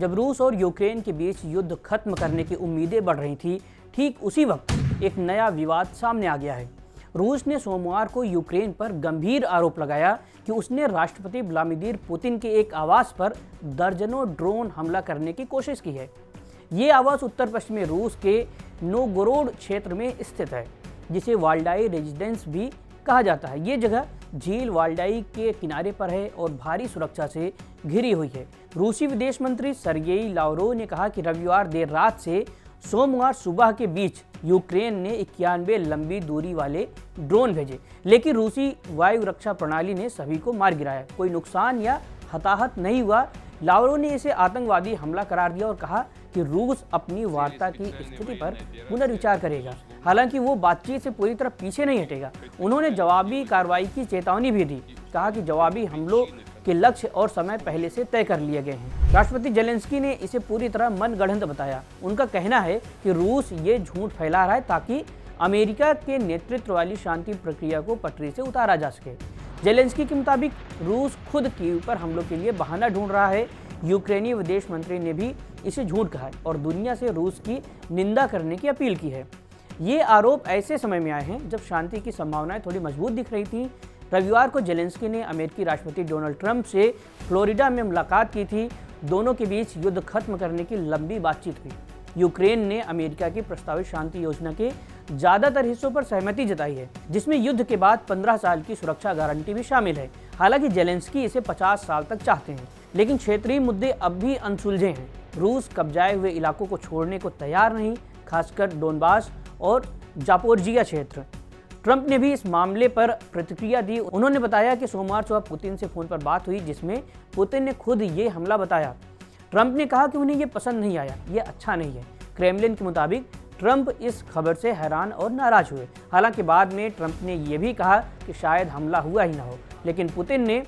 जब रूस और यूक्रेन के बीच युद्ध खत्म करने की उम्मीदें बढ़ रही थी, ठीक उसी वक्त एक नया विवाद सामने आ गया है। रूस ने सोमवार को यूक्रेन पर गंभीर आरोप लगाया कि उसने राष्ट्रपति व्लादिमीर पुतिन के एक आवास पर दर्जनों ड्रोन हमला करने की कोशिश की है। ये आवास उत्तर पश्चिमी रूस के नोगोरोड क्षेत्र में स्थित है, जिसे वाल्डाई रेजिडेंस भी कहा जाता है। ये जगह झील वाल्डाई के किनारे पर है और भारी सुरक्षा से घिरी हुई है। रूसी विदेश मंत्री सर्गेई लावरोव ने कहा कि रविवार देर रात से सोमवार सुबह के बीच यूक्रेन ने 91 लंबी दूरी वाले ड्रोन भेजे, लेकिन रूसी वायु रक्षा प्रणाली ने सभी को मार गिराया। कोई नुकसान या हताहत नहीं हुआ। लावरोव ने इसे आतंकवादी हमला करार दिया और कहा कि रूस अपनी वार्ता की स्थिति पर पुनर्विचार करेगा। हालांकि वो बातचीत से पूरी तरह पीछे नहीं हटेगा। उन्होंने जवाबी कार्रवाई की चेतावनी भी दी। कहा कि जवाबी हमलों के लक्ष्य और समय पहले से तय कर लिए गए हैं। राष्ट्रपति जेलेंस्की ने इसे पूरी तरह मनगढ़ंत बताया। उनका कहना है कि रूस ये झूठ फैला रहा है ताकि अमेरिका के नेतृत्व वाली शांति प्रक्रिया को पटरी से उतारा जा सके। जेलेंस्की के मुताबिक रूस खुद कीव पर हमलों के लिए बहाना ढूंढ रहा है। यूक्रेनी विदेश मंत्री ने भी इसे झूठ कहा है और दुनिया से रूस की निंदा करने की अपील की है। ये आरोप ऐसे समय में आए हैं जब शांति की संभावनाएं थोड़ी मजबूत दिख रही थी। रविवार को जेलेंस्की ने अमेरिकी राष्ट्रपति डोनाल्ड ट्रंप से फ्लोरिडा में मुलाकात की थी। दोनों के बीच युद्ध खत्म करने की लंबी बातचीत हुई। यूक्रेन ने अमेरिका की प्रस्तावित शांति योजना के ज्यादातर हिस्सों पर सहमति जताई है, जिसमें युद्ध के बाद 15 साल की सुरक्षा गारंटी भी शामिल है। हालांकि जेलेंस्की इसे 50 साल तक चाहते हैं, लेकिन क्षेत्रीय मुद्दे अब भी अनसुलझे हैं। रूस कब्जाए हुए इलाकों को छोड़ने को तैयार नहीं, खासकर डोनबास और जापोरिजिया क्षेत्र। ट्रंप ने भी इस मामले पर प्रतिक्रिया दी। उन्होंने बताया कि सोमवार सुबह पुतिन से फोन पर बात हुई, जिसमें पुतिन ने खुद ये हमला बताया। ट्रंप ने कहा कि उन्हें ये पसंद नहीं आया, ये अच्छा नहीं है। क्रेमलिन के मुताबिक ट्रंप इस खबर से हैरान और नाराज हुए। हालांकि बाद में ट्रंप ने यह भी कहा कि शायद हमला हुआ ही ना हो, लेकिन पुतिन ने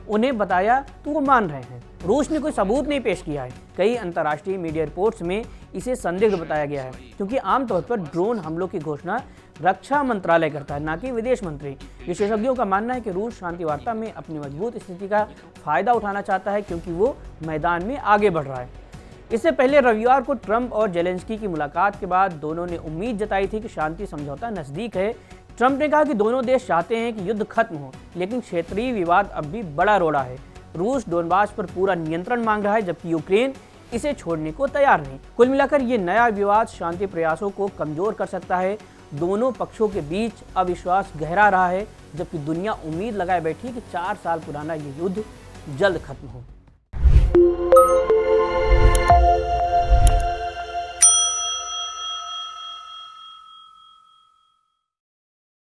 उन्हें बताया तो वो मान रहे हैं। रूस ने कोई सबूत नहीं पेश किया है। कई अंतर्राष्ट्रीय मीडिया रिपोर्ट्स में इसे संदिग्ध बताया गया है, क्योंकि आमतौर पर ड्रोन हमलों की घोषणा रक्षा मंत्रालय करता है, न कि विदेश मंत्री। विशेषज्ञों का मानना है कि रूस शांति वार्ता में अपनी मजबूत स्थिति का फायदा उठाना चाहता है, क्योंकि वो मैदान में आगे बढ़ रहा है। इससे पहले रविवार को ट्रंप और जेलेंस्की की मुलाकात के बाद दोनों ने उम्मीद जताई थी कि शांति समझौता नजदीक है। ट्रंप ने कहा कि दोनों देश चाहते हैं कि युद्ध खत्म हो, लेकिन क्षेत्रीय विवाद अब भी बड़ा रोड़ा है। रूस डोनबास पर पूरा नियंत्रण मांग रहा है, जबकि यूक्रेन इसे छोड़ने को तैयार नहीं। कुल मिलाकर ये नया विवाद शांति प्रयासों को कमजोर कर सकता है। दोनों पक्षों के बीच अविश्वास गहरा रहा है, जबकि दुनिया उम्मीद लगाए बैठी है कि 4 साल पुराना ये युद्ध जल्द खत्म हो।